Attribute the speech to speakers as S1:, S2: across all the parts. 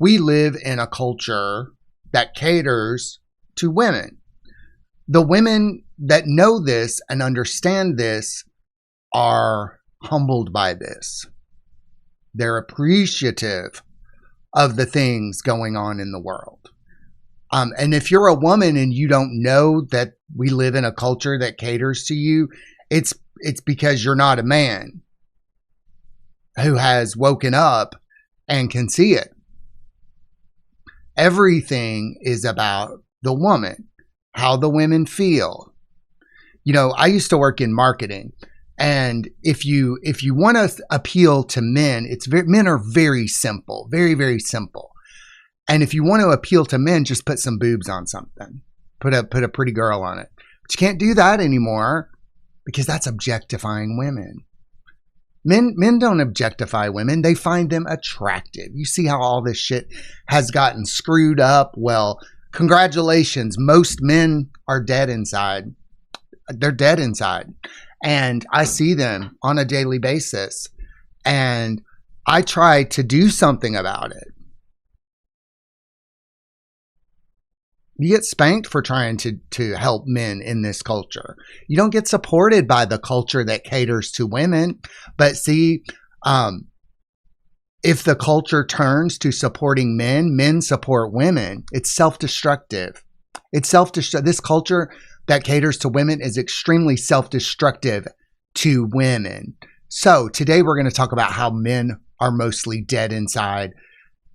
S1: we live in a culture that caters to women. The women that know this and understand this are humbled by this. They're appreciative of the things going on in the world. And if you're a woman and you don't know that we live in a culture that caters to you, it's because you're not a man who has woken up and can see it. Everything is about the woman, how the women feel. You know, I used to work in marketing, and if you want to appeal to men, men are very simple, very, very simple. And if you want to appeal to men, just put some boobs on something, put a pretty girl on it. But you can't do that anymore because that's objectifying women. Men don't objectify women. They find them attractive. You see how all this shit has gotten screwed up? Well, congratulations. Most men are dead inside. They're dead inside. And I see them on a daily basis. And I try to do something about it. You get spanked for trying to help men in this culture. You don't get supported by the culture that caters to women. But see, if the culture turns to supporting men support women. It's self-destructive. It's self-destructive. This culture that caters to women is extremely self-destructive to women. So today we're going to talk about how men are mostly dead inside.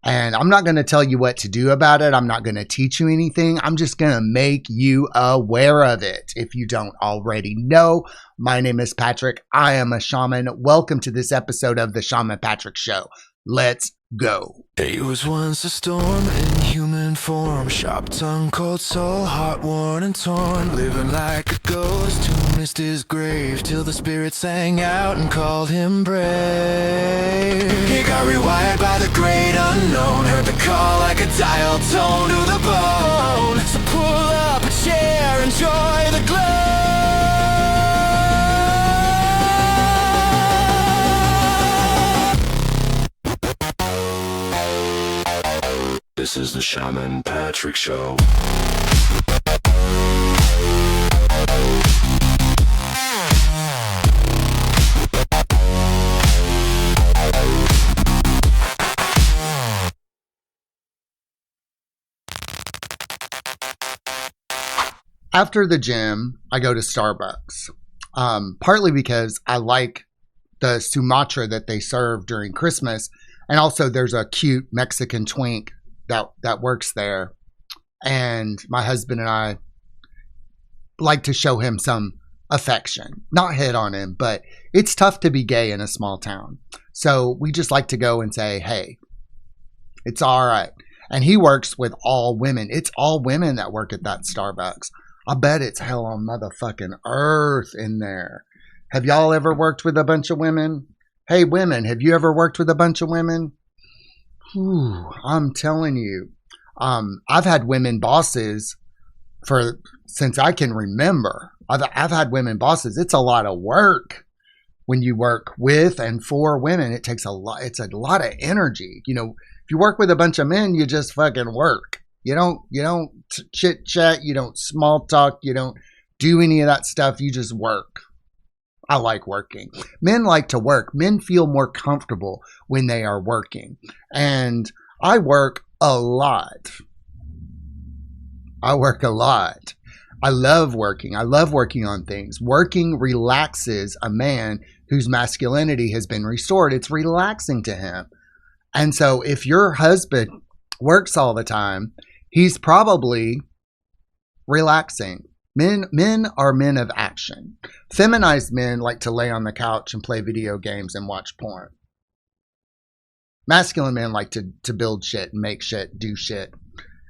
S1: And I'm not going to tell you what to do about it. I'm not going to teach you anything. I'm just going to make you aware of it. If you don't already know, my name is Patrick. I am a shaman. Welcome to this episode of the Shaman Patrick Show. Let's go.
S2: He was once a storm in human form, sharp tongue, cold soul, heart worn and torn, living like a ghost who missed his grave till the spirit sang out and called him brave. He got rewired by the great unknown, heard the call like a dial tone to the bone. So pull up a chair, enjoy the glow. This is the Shaman Patrick Show.
S1: After the gym, I go to Starbucks, partly because I like the Sumatra that they serve during Christmas. And also there's a cute Mexican twink that works there. And my husband and I like to show him some affection, not hit on him, but it's tough to be gay in a small town. So we just like to go and say, hey, it's all right. And he works with all women. It's all women that work at that Starbucks. I bet it's hell on motherfucking earth in there. Have y'all ever worked with a bunch of women? Hey, women, have you ever worked with a bunch of women? Whew, I'm telling you, I've had women bosses since I can remember. I've had women bosses. It's a lot of work when you work with and for women. It takes a lot. It's a lot of energy. You know, if you work with a bunch of men, you just fucking work. You don't chit chat. You don't small talk. You don't do any of that stuff. You just work. I like working. Men like to work. Men feel more comfortable when they are working. And I work a lot. I love working. I love working on things. Working relaxes a man whose masculinity has been restored. It's relaxing to him. And so if your husband works all the time, he's probably relaxing. Men are men of action. Feminized men like to lay on the couch and play video games and watch porn. Masculine men like to build shit and make shit, do shit,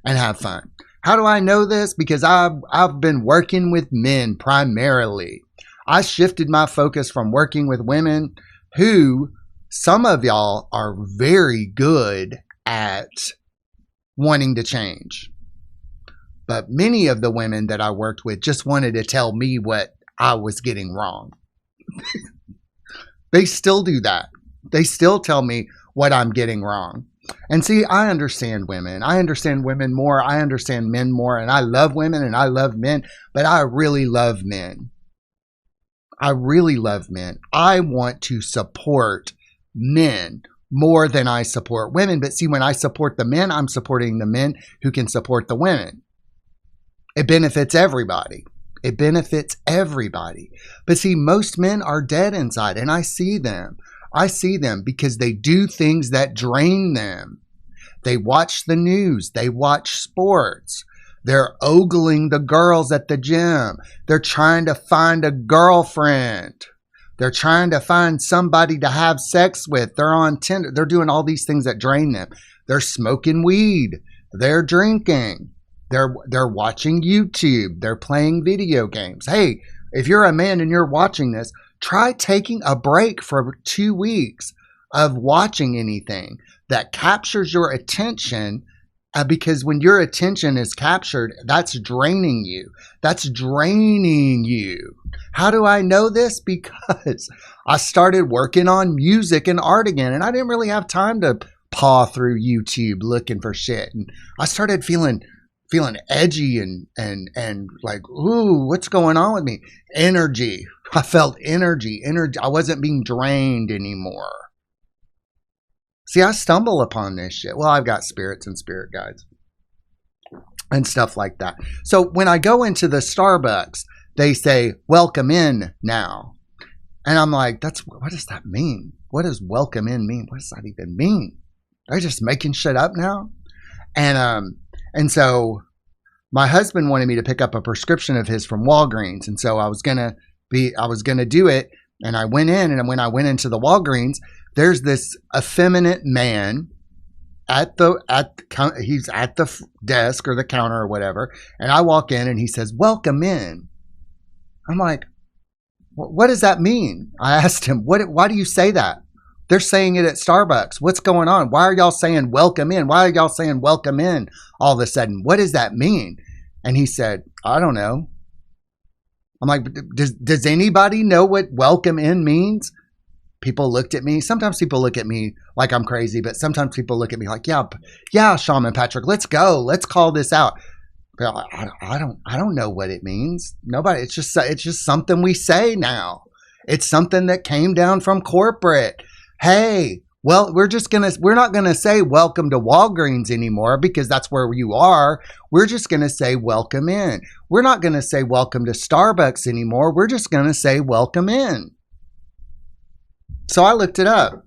S1: and have fun. How do I know this? Because I've been working with men primarily. I shifted my focus from working with women who some of y'all are very good at wanting to change. But many of the women that I worked with just wanted to tell me what I was getting wrong. They still do that. They still tell me what I'm getting wrong. And see, I understand women. I understand women more. I understand men more. And I love women and I love men, but I really love men. I really love men. I want to support men more than I support women. But see, when I support the men, I'm supporting the men who can support the women. It benefits everybody. It benefits everybody. But see, most men are dead inside, and I see them. I see them because they do things that drain them. They watch the news. They watch sports. They're ogling the girls at the gym. They're trying to find a girlfriend. They're trying to find somebody to have sex with. They're on Tinder. They're doing all these things that drain them. They're smoking weed. They're drinking. They're watching YouTube. They're playing video games. Hey, if you're a man and you're watching this, try taking a break for 2 weeks of watching anything that captures your attention, because when your attention is captured, that's draining you. That's draining you. How do I know this? Because I started working on music and art again, and I didn't really have time to paw through YouTube looking for shit. And I started feeling edgy and like, ooh, what's going on with me? Energy. I felt energy. I wasn't being drained anymore. See, I stumble upon this shit. Well, I've got spirits and spirit guides and stuff like that. So when I go into the Starbucks, they say, welcome in now. And I'm like, what does that mean? What does welcome in mean? What does that even mean? They're just making shit up now? And so my husband wanted me to pick up a prescription of his from Walgreens. And so I was going to do it. And I went in, and when I went into the Walgreens, there's this effeminate man he's at the desk or the counter or whatever. And I walk in and he says, welcome in. I'm like, what does that mean? I asked him, why do you say that? They're saying it at Starbucks. What's going on? Why are y'all saying welcome in? Why are y'all saying welcome in all of a sudden? What does that mean? And he said, I don't know. I'm like, does anybody know what welcome in means? People looked at me. Sometimes people look at me like I'm crazy, but sometimes people look at me like, yeah, Shaman Patrick, let's go. Let's call this out. But I don't know what it means. Nobody. It's just something we say now. It's something that came down from corporate. Hey, well, we're not gonna say welcome to Walgreens anymore because that's where you are. We're just gonna say welcome in. We're not gonna say welcome to Starbucks anymore. We're just gonna say welcome in. So I looked it up.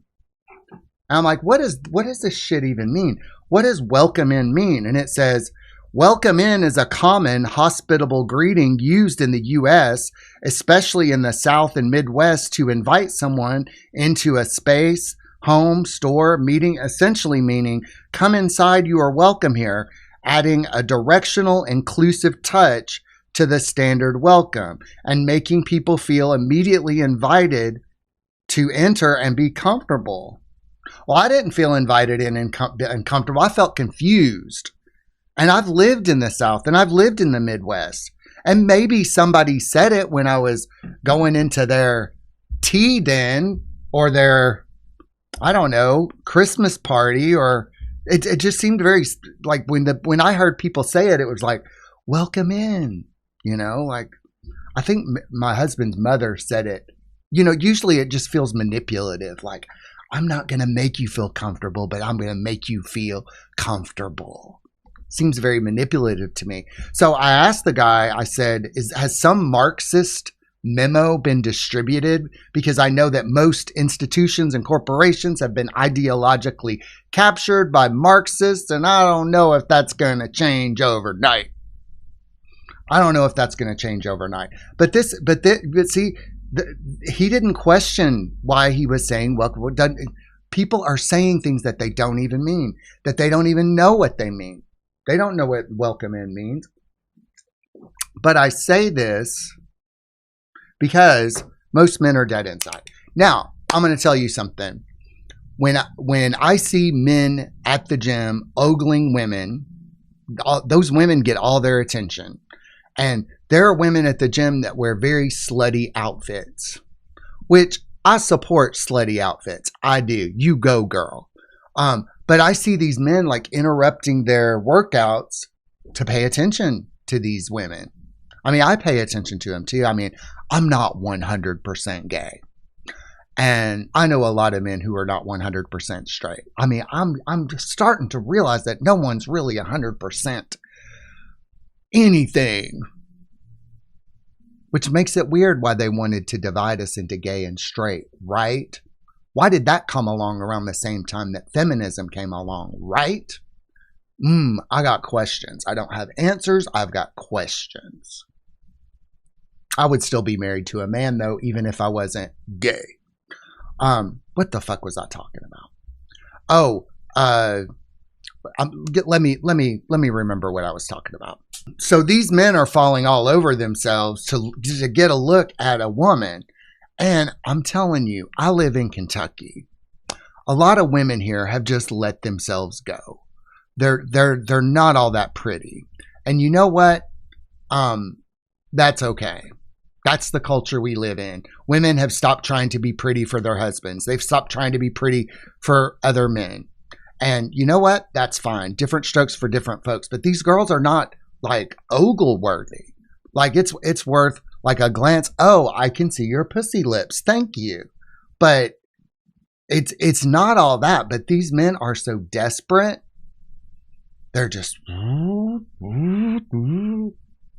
S1: And I'm like, what does this shit even mean? What does welcome in mean? And it says, welcome in is a common hospitable greeting used in the U.S., especially in the South and Midwest, to invite someone into a space, home, store, meeting, essentially meaning, come inside, you are welcome here, adding a directional, inclusive touch to the standard welcome and making people feel immediately invited to enter and be comfortable. Well, I didn't feel invited in and comfortable. I felt confused. And I've lived in the South and I've lived in the Midwest. And maybe somebody said it when I was going into their tea den or their, I don't know, Christmas party, or it just seemed very like when I heard people say it, it was like, welcome in, like I think my husband's mother said it. Usually it just feels manipulative. Like, I'm not going to make you feel comfortable, but I'm going to make you feel comfortable. Seems very manipulative to me. So I asked the guy, I said, has some Marxist memo been distributed? Because I know that most institutions and corporations have been ideologically captured by Marxists, and I don't know if that's going to change overnight. But see, he didn't question why he was saying welcome. People are saying things that they don't even mean, that they don't even know what they mean. They don't know what welcome in means. But I say this because most men are dead inside. Now, I'm going to tell you something. When I see men at the gym ogling women, those women get all their attention. And there are women at the gym that wear very slutty outfits, which I support slutty outfits. I do. You go, girl. But I see these men like interrupting their workouts to pay attention to these women. I mean, I pay attention to them too. I mean, I'm not 100% gay. And I know a lot of men who are not 100% straight. I mean, I'm just starting to realize that no one's really 100% anything. Which makes it weird why they wanted to divide us into gay and straight, right? Why did that come along around the same time that feminism came along, right? I got questions. I don't have answers. I've got questions. I would still be married to a man, though, even if I wasn't gay. What the fuck was I talking about? Let me remember what I was talking about. So these men are falling all over themselves to get a look at a woman. And I'm telling you, I live in Kentucky. A lot of women here have just let themselves go. They're not all that pretty. And you know what? That's okay. That's the culture we live in. Women have stopped trying to be pretty for their husbands. They've stopped trying to be pretty for other men. And you know what? That's fine. Different strokes for different folks. But these girls are not like ogle worthy. Like it's worth like a glance. Oh, I can see your pussy lips. Thank you. But it's not all that. But these men are so desperate. They're just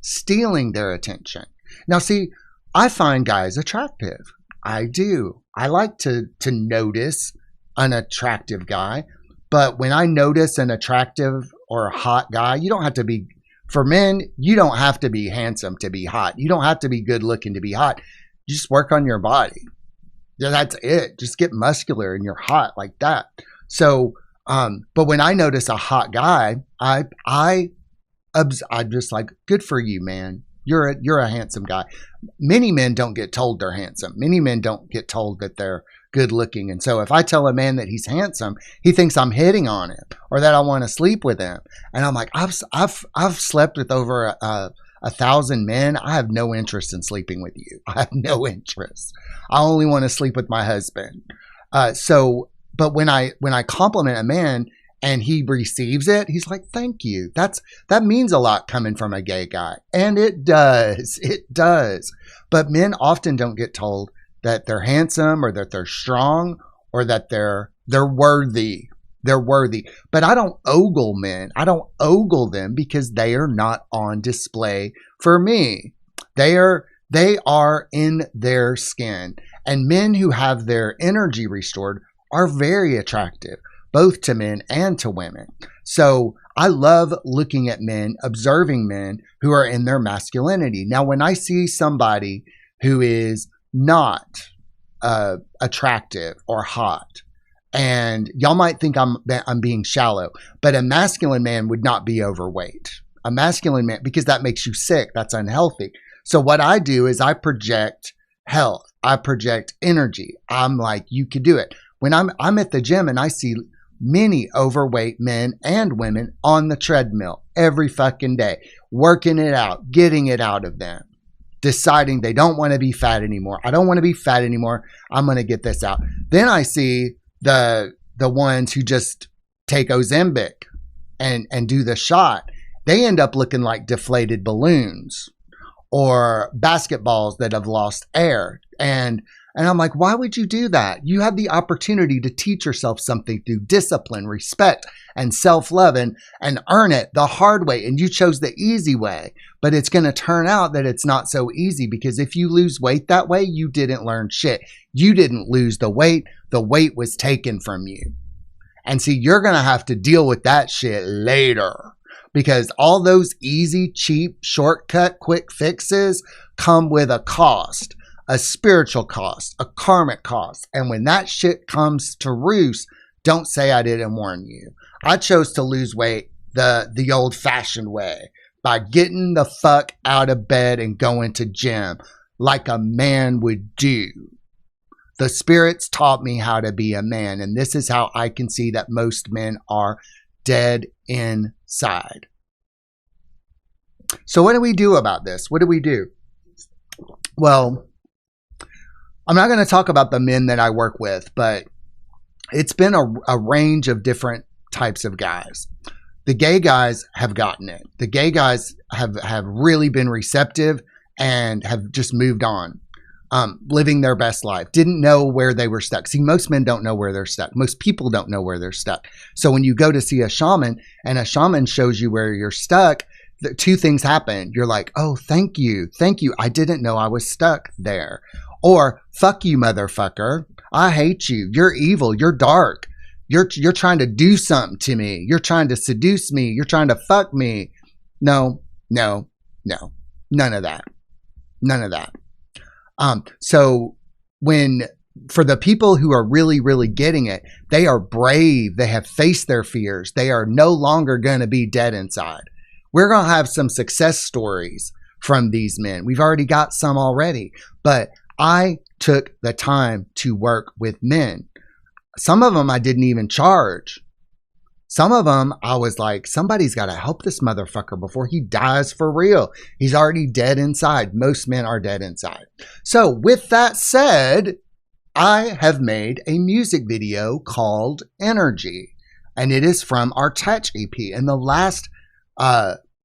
S1: stealing their attention. Now, see, I find guys attractive. I do. I like to notice an attractive guy. But when I notice an attractive or a hot guy, you don't have to be, for men, you don't have to be handsome to be hot. You don't have to be good looking to be hot. You just work on your body. Yeah, that's it. Just get muscular and you're hot like that. So, but when I notice a hot guy, I'm just like, good for you, man. You're a handsome guy. Many men don't get told they're handsome. Many men don't get told that they're good looking. And so if I tell a man that he's handsome, he thinks I'm hitting on him or that I want to sleep with him. And I'm like, I've slept with over 1,000 men. I have no interest in sleeping with you. I have no interest. I only want to sleep with my husband. But when I compliment a man and he receives it, he's like, thank you. That means a lot coming from a gay guy. And it does. It does. But men often don't get told that they're handsome or that they're strong or that they're worthy. They're worthy. But I don't ogle men. I don't ogle them because they are not on display for me. They are in their skin. And men who have their energy restored are very attractive, both to men and to women. So I love looking at men, observing men who are in their masculinity. Now, when I see somebody who is not attractive or hot, and y'all might think I'm being shallow, but a masculine man would not be overweight. A masculine man, because that makes you sick. That's unhealthy. So what I do is I project health. I project energy. I'm like, you could do it. When I'm at the gym and I see many overweight men and women on the treadmill every fucking day, working it out, getting it out of them, deciding they don't want to be fat anymore. I don't want to be fat anymore. I'm going to get this out. Then I see the ones who just take Ozempic and do the shot. They end up looking like deflated balloons or basketballs that have lost air. And I'm like, why would you do that? You have the opportunity to teach yourself something through discipline, respect, and self-love and earn it the hard way. And you chose the easy way. But it's going to turn out that it's not so easy, because if you lose weight that way, you didn't learn shit. You didn't lose the weight. The weight was taken from you. And see, you're going to have to deal with that shit later, because all those easy, cheap, shortcut, quick fixes come with a cost. A spiritual cost, a karmic cost. And when that shit comes to roost, don't say I didn't warn you. I chose to lose weight the old-fashioned way, by getting the fuck out of bed and going to gym like a man would do. The spirits taught me how to be a man, and this is how I can see that most men are dead inside. So what do we do about this? What do we do? Well, I'm not going to talk about the men that I work with, but it's been a range of different types of guys. The gay guys have gotten it. The gay guys have really been receptive and have just moved on, living their best life. Didn't know where they were stuck. See, most men don't know where they're stuck. Most people don't know where they're stuck. So when you go to see a shaman and a shaman shows you where you're stuck, the two things happen. You're like, oh, thank you. Thank you. I didn't know I was stuck there. Or, fuck you, motherfucker. I hate you. You're evil. You're dark. You're trying to do something to me. You're trying to seduce me. You're trying to fuck me. No. None of that. None of that. So for the people who are really, really getting it, they are brave. They have faced their fears. They are no longer going to be dead inside. We're going to have some success stories from these men. We've already got some already, but I took the time to work with men. Some of them I didn't even charge. Some of them I was like, somebody's got to help this motherfucker before he dies for real. He's already dead inside. Most men are dead inside. So with that said, I have made a music video called Energy, and it is from our Touch EP. In the last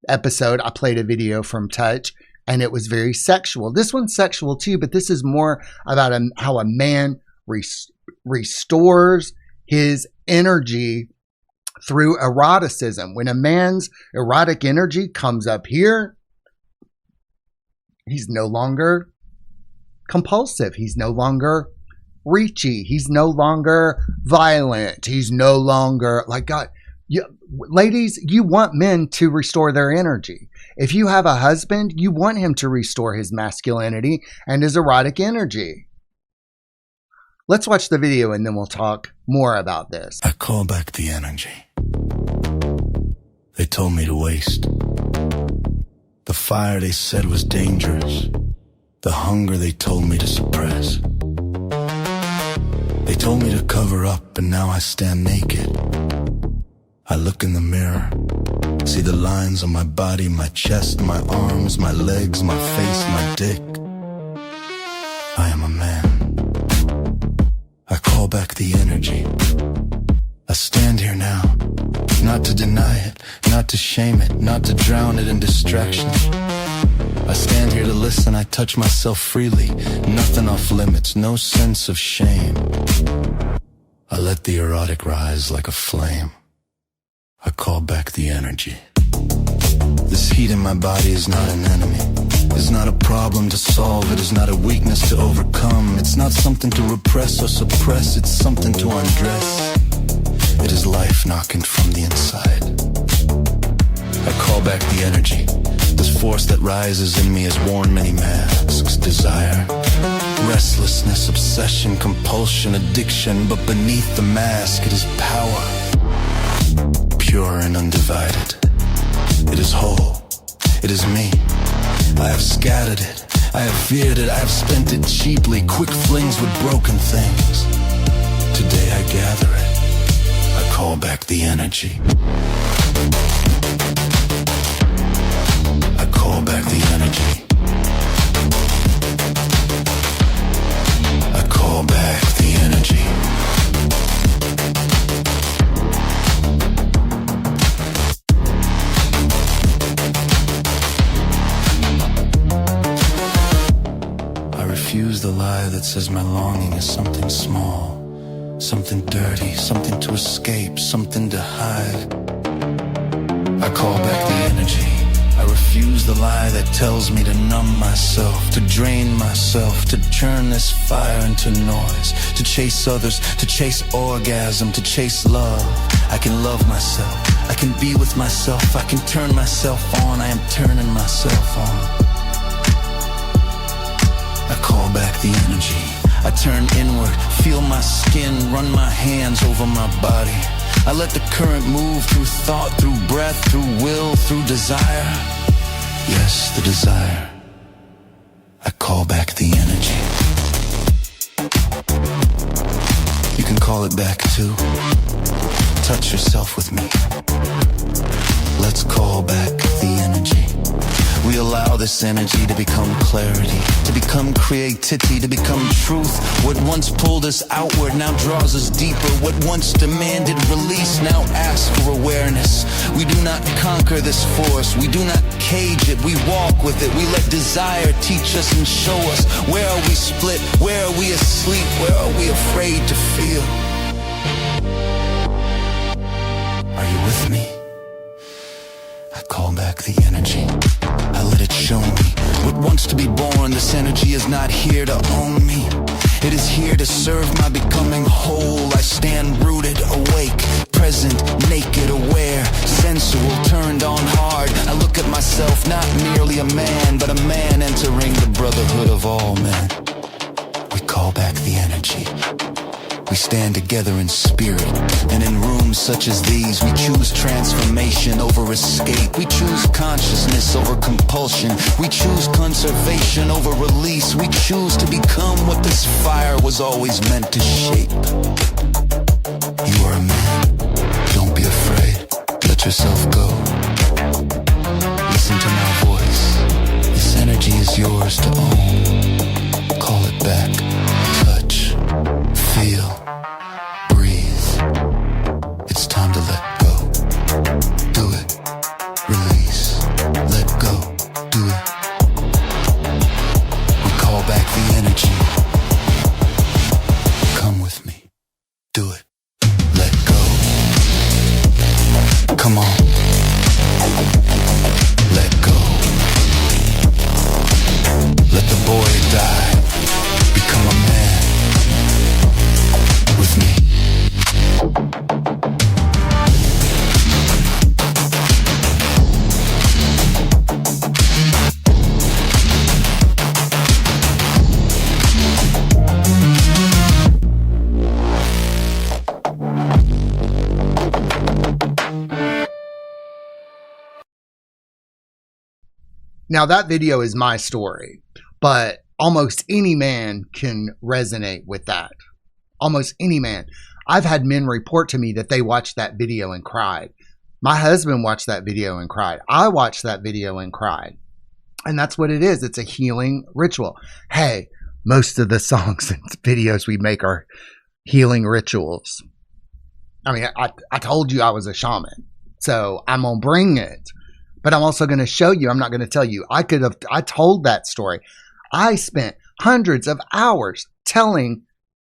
S1: episode, I played a video from Touch, and it was very sexual. This one's sexual too, but this is more about how a man restores his energy through eroticism. When a man's erotic energy comes up here, he's no longer compulsive. He's no longer reachy. He's no longer violent. He's no longer like God. Ladies, you want men to restore their energy. If you have a husband, you want him to restore his masculinity and his erotic energy. Let's watch the video and then we'll talk more about this.
S2: I call back the energy they told me to waste. The fire they said was dangerous. The hunger they told me to suppress. They told me to cover up, and now I stand naked. I look in the mirror, see the lines on my body, my chest, my arms, my legs, my face, my dick. I am a man. I call back the energy. I stand here now, not to deny it, not to shame it, not to drown it in distraction. I stand here to listen, I touch myself freely, nothing off limits, no sense of shame. I let the erotic rise like a flame. I call back the energy. This heat in my body is not an enemy. It's not a problem to solve. It is not a weakness to overcome. It's not something to repress or suppress. It's something to undress. It is life knocking from the inside. I call back the energy. This force that rises in me has worn many masks. Desire, restlessness, obsession, compulsion, addiction. But beneath the mask, it is power. Pure and undivided. It is whole. It is me. I have scattered it. I have feared it. I have spent it cheaply. Quick flings with broken things. Today I gather it. I call back the energy. I call back the energy. I call back the energy. Refuse the lie that says my longing is something small, something dirty, something to escape, something to hide. I call back the energy. I refuse the lie that tells me to numb myself, to drain myself, to turn this fire into noise, to chase others, to chase orgasm, to chase love. I can love myself. I can be with myself. I can turn myself on. I am turning myself on. I call back the energy. I turn inward, feel my skin, run my hands over my body. I let the current move through thought, through breath, through will, through desire. Yes, the desire. I call back the energy. You can call it back too. Touch yourself with me. Let's call back the energy. We allow this this energy to become clarity, to become creativity, to become truth. What once pulled us outward now draws us deeper. What once demanded release now asks for awareness. We do not conquer this force, we do not cage it, we walk with it. We let desire teach us and show us. Where are we split? Where are we asleep? Where are we afraid to feel? Are you with me? I call back the energy. I let it show me what wants to be born. This energy is not here to own me. It is here to serve my becoming whole. I stand rooted, awake, present, naked, aware, sensual, turned on hard. I look at myself not merely a man, but a man entering the brotherhood of all men. We call back the energy. We stand together in spirit, and in rooms such as these, we choose transformation over escape. We choose consciousness over compulsion. We choose conservation over release. We choose to become what this fire was always meant to shape. You are a man. Don't be afraid. Let yourself go. Listen to my voice. This energy is yours to own. Call it back. Touch. Feel. It's time to let go. Do it. Release. Let go. Do it. We call back the energy. Come with me. Do it. Let go. Come on. Let go. Let the boy die. Become a man. With me.
S1: Now that video is my story, but almost any man can resonate with that. Almost any man. I've had men report to me that they watched that video and cried. My husband watched that video and cried. I watched that video and cried. And that's what it is. It's a healing ritual. Hey, most of the songs and videos we make are healing rituals. I mean, I told you I was a shaman, so I'm going to bring it. But I'm also going to show you. I'm not going to tell you. I told that story. I spent hundreds of hours telling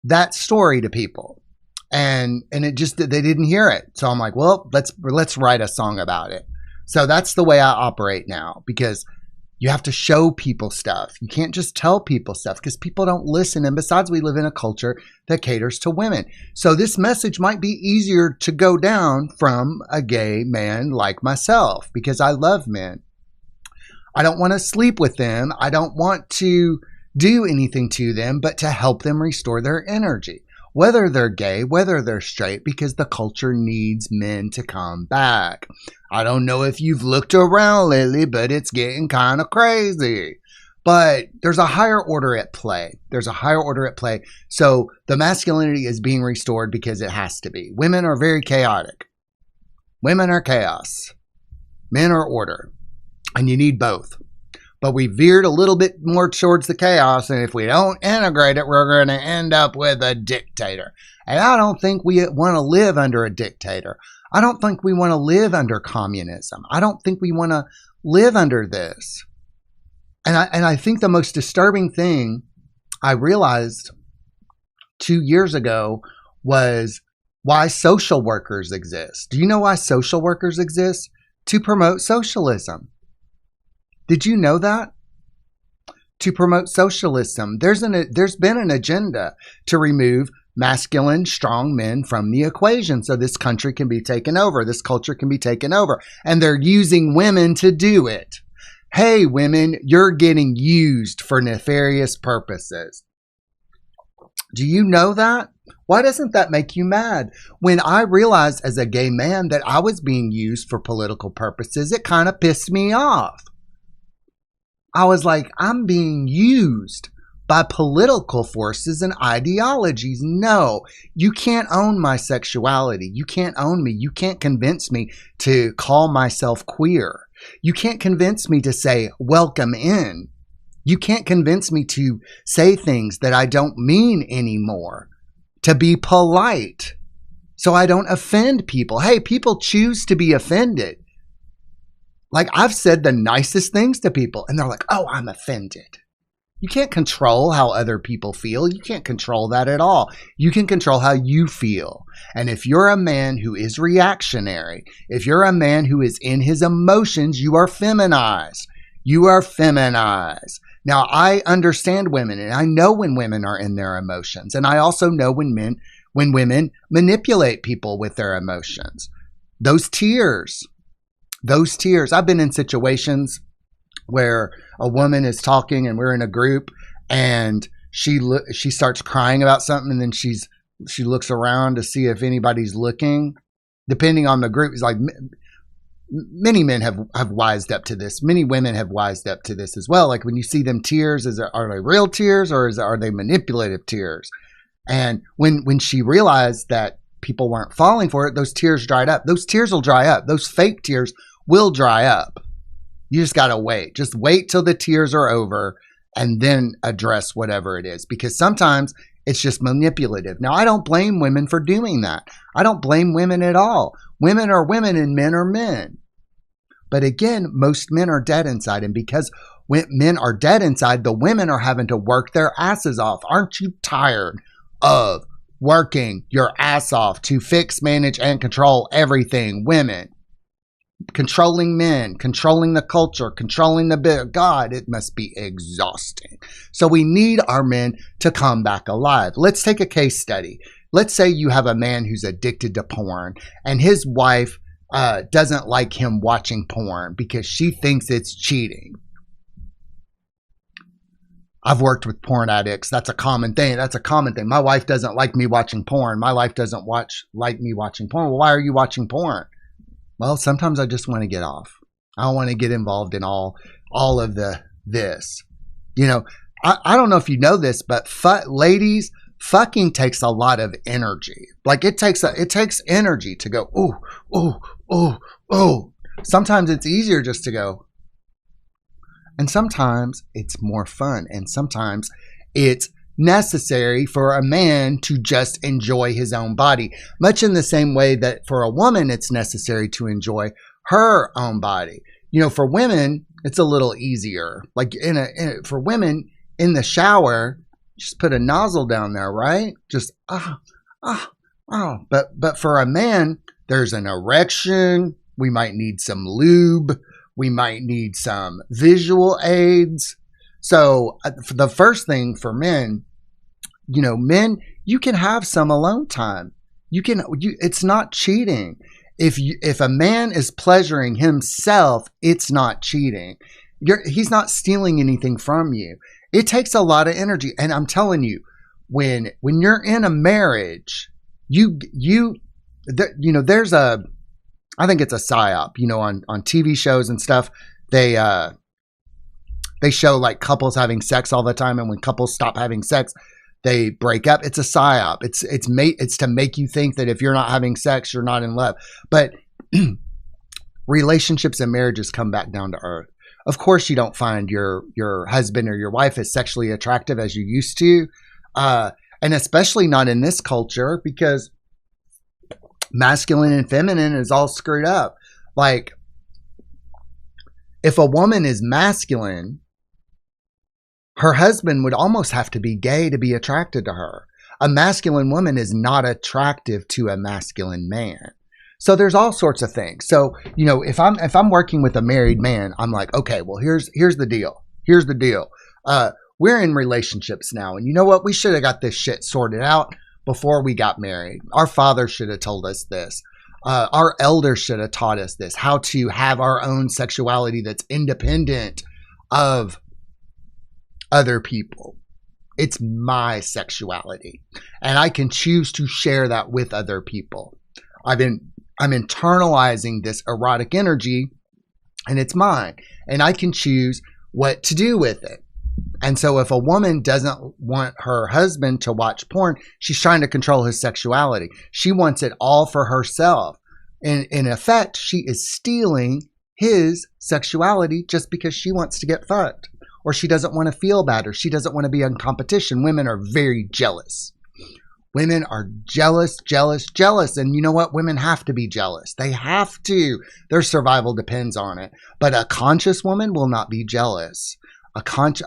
S1: that story to people, and it just, they didn't hear it. So I'm like, well, let's write a song about it. So that's the way I operate now, because you have to show people stuff. You can't just tell people stuff because people don't listen. And besides, we live in a culture that caters to women. So this message might be easier to go down from a gay man like myself, because I love men. I don't want to sleep with them. I don't want to do anything to them, but to help them restore their energy, whether they're gay, whether they're straight, because the culture needs men to come back. I don't know if you've looked around lately, but it's getting kind of crazy. But there's a higher order at play. There's a higher order at play. So the masculinity is being restored because it has to be. Women are very chaotic. Women are chaos. Men are order. And you need both. But we veered a little bit more towards the chaos, and if we don't integrate it, we're going to end up with a dictator. And I don't think we want to live under a dictator. I don't think we want to live under communism. I don't think we want to live under this. And I think the most disturbing thing I realized 2 years ago was why social workers exist. Do you know why social workers exist? To promote socialism. Did you know that? To promote socialism. There's been an agenda to remove masculine, strong men from the equation so this country can be taken over. This culture can be taken over. And they're using women to do it. Hey, women, you're getting used for nefarious purposes. Do you know that? Why doesn't that make you mad? When I realized as a gay man that I was being used for political purposes, it kind of pissed me off. I was like, I'm being used by political forces and ideologies. No, you can't own my sexuality. You can't own me. You can't convince me to call myself queer. You can't convince me to say, welcome in. You can't convince me to say things that I don't mean anymore, to be polite, so I don't offend people. Hey, people choose to be offended. Like, I've said the nicest things to people, and they're like, oh, I'm offended. You can't control how other people feel. You can't control that at all. You can control how you feel. And if you're a man who is reactionary, if you're a man who is in his emotions, you are feminized. You are feminized. Now, I understand women, and I know when women are in their emotions. And I also know when women manipulate people with their emotions. Those tears. I've been in situations where a woman is talking and we're in a group and she starts crying about something, and then she looks around to see if anybody's looking. Depending on the group, it's like many men have wised up to this. Many women have wised up to this as well. Like when you see them tears, are they real tears or are they manipulative tears? And when she realized that people weren't falling for it, those tears dried up. Those tears will dry up. Those fake tears will dry up. You just got to wait. Just wait till the tears are over and then address whatever it is, because sometimes it's just manipulative. Now, I don't blame women for doing that. I don't blame women at all. Women are women and men are men. But again, most men are dead inside. And because men are dead inside, the women are having to work their asses off. Aren't you tired of working your ass off to fix, manage, and control everything? Women. Controlling men, controlling the culture, controlling the bit. God, it must be exhausting. So we need our men to come back alive. Let's take a case study. Let's say you have a man who's addicted to porn and his wife doesn't like him watching porn because she thinks it's cheating. I've worked with porn addicts. That's a common thing. My wife doesn't like me watching porn. My wife doesn't like me watching porn. Well, why are you watching porn? Well, sometimes I just want to get off. I don't want to get involved in all of this. You know, I don't know if you know this, but ladies, fucking takes a lot of energy. Like it takes energy to go, oh. Sometimes it's easier just to go. And sometimes it's more fun. And sometimes it's necessary for a man to just enjoy his own body, much in the same way that for a woman it's necessary to enjoy her own body. You know, for women it's a little easier. Like for women in the shower, just put a nozzle down there, right? Just But for a man, there's an erection. We might need some lube. We might need some visual aids. So the first thing for men, you know, men, you can have some alone time. It's not cheating. If a man is pleasuring himself, it's not cheating. He's not stealing anything from you. It takes a lot of energy. And I'm telling you, when you're in a marriage, there's I think it's a psyop, you know, on TV shows and stuff. They show like couples having sex all the time, and when couples stop having sex, they break up. It's a psyop. It's to make you think that if you're not having sex, you're not in love. But relationships and marriages come back down to earth. Of course, you don't find your husband or your wife as sexually attractive as you used to, and especially not in this culture, because masculine and feminine is all screwed up. Like, if a woman is masculine, her husband would almost have to be gay to be attracted to her. A masculine woman is not attractive to a masculine man. So there's all sorts of things. So, you know, if I'm working with a married man, I'm like, okay, well, here's the deal. Here's the deal. We're in relationships now, and you know what? We should have got this shit sorted out before we got married. Our father should have told us this. Our elders should have taught us this, how to have our own sexuality that's independent of other people. It's my sexuality, and I can choose to share that with other people. I'm internalizing this erotic energy, and it's mine, and I can choose what to do with it. And so if a woman doesn't want her husband to watch porn, she's trying to control his sexuality. She wants it all for herself. And in effect, she is stealing his sexuality just because she wants to get fucked, or she doesn't want to feel bad, or she doesn't want to be in competition. Women are very jealous. Women are jealous, jealous, jealous. And you know what? Women have to be jealous. They have to. Their survival depends on it. But a conscious woman will not be jealous.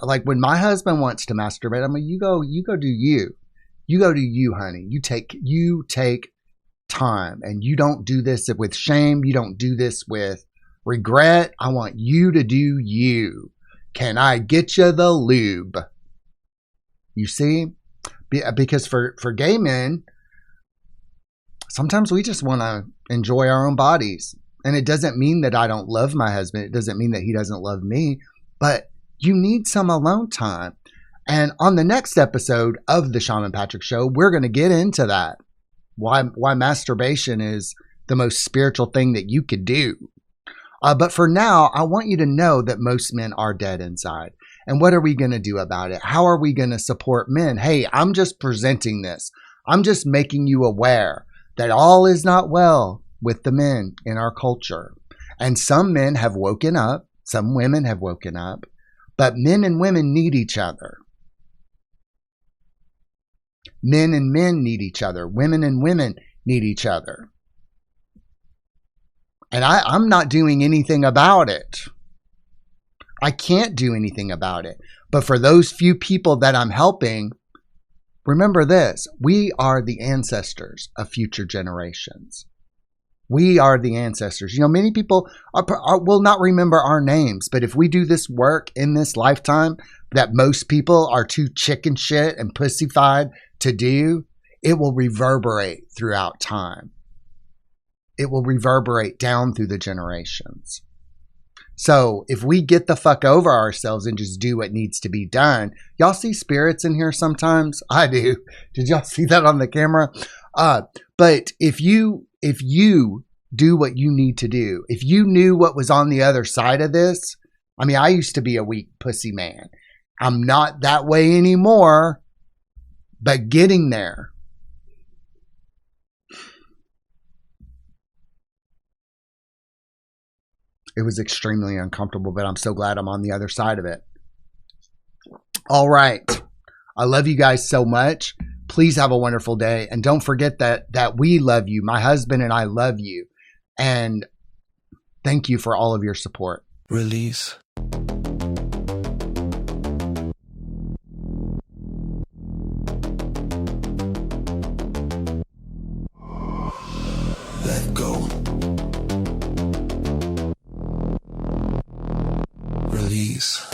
S1: Like when my husband wants to masturbate, I'm like, you go do you. You go do you, honey. You take time, and you don't do this with shame. You don't do this with regret. I want you to do you. Can I get you the lube? You see? Because for gay men, sometimes we just want to enjoy our own bodies. And it doesn't mean that I don't love my husband. It doesn't mean that he doesn't love me. But you need some alone time. And on the next episode of the Shaman Patrick Show, we're going to get into that. Why masturbation is the most spiritual thing that you could do. But for now, I want you to know that most men are dead inside. And what are we going to do about it? How are we going to support men? Hey, I'm just presenting this. I'm just making you aware that all is not well with the men in our culture. And some men have woken up. Some women have woken up. But men and women need each other. Men and men need each other. Women and women need each other. And I'm not doing anything about it. I can't do anything about it. But for those few people that I'm helping, remember this. We are the ancestors of future generations. We are the ancestors. You know, many people will not remember our names. But if we do this work in this lifetime that most people are too chicken shit and pussyfied to do, it will reverberate throughout time. It will reverberate down through the generations. So if we get the fuck over ourselves and just do what needs to be done, y'all see spirits in here sometimes? I do. Did y'all see that on the camera? But if you do what you need to do, if you knew what was on the other side of this, I mean, I used to be a weak pussy man. I'm not that way anymore, but getting there. It was extremely uncomfortable, but I'm so glad I'm on the other side of it. All right. I love you guys so much. Please have a wonderful day. And don't forget that we love you. My husband and I love you. And thank you for all of your support.
S2: Release. Let go. Release.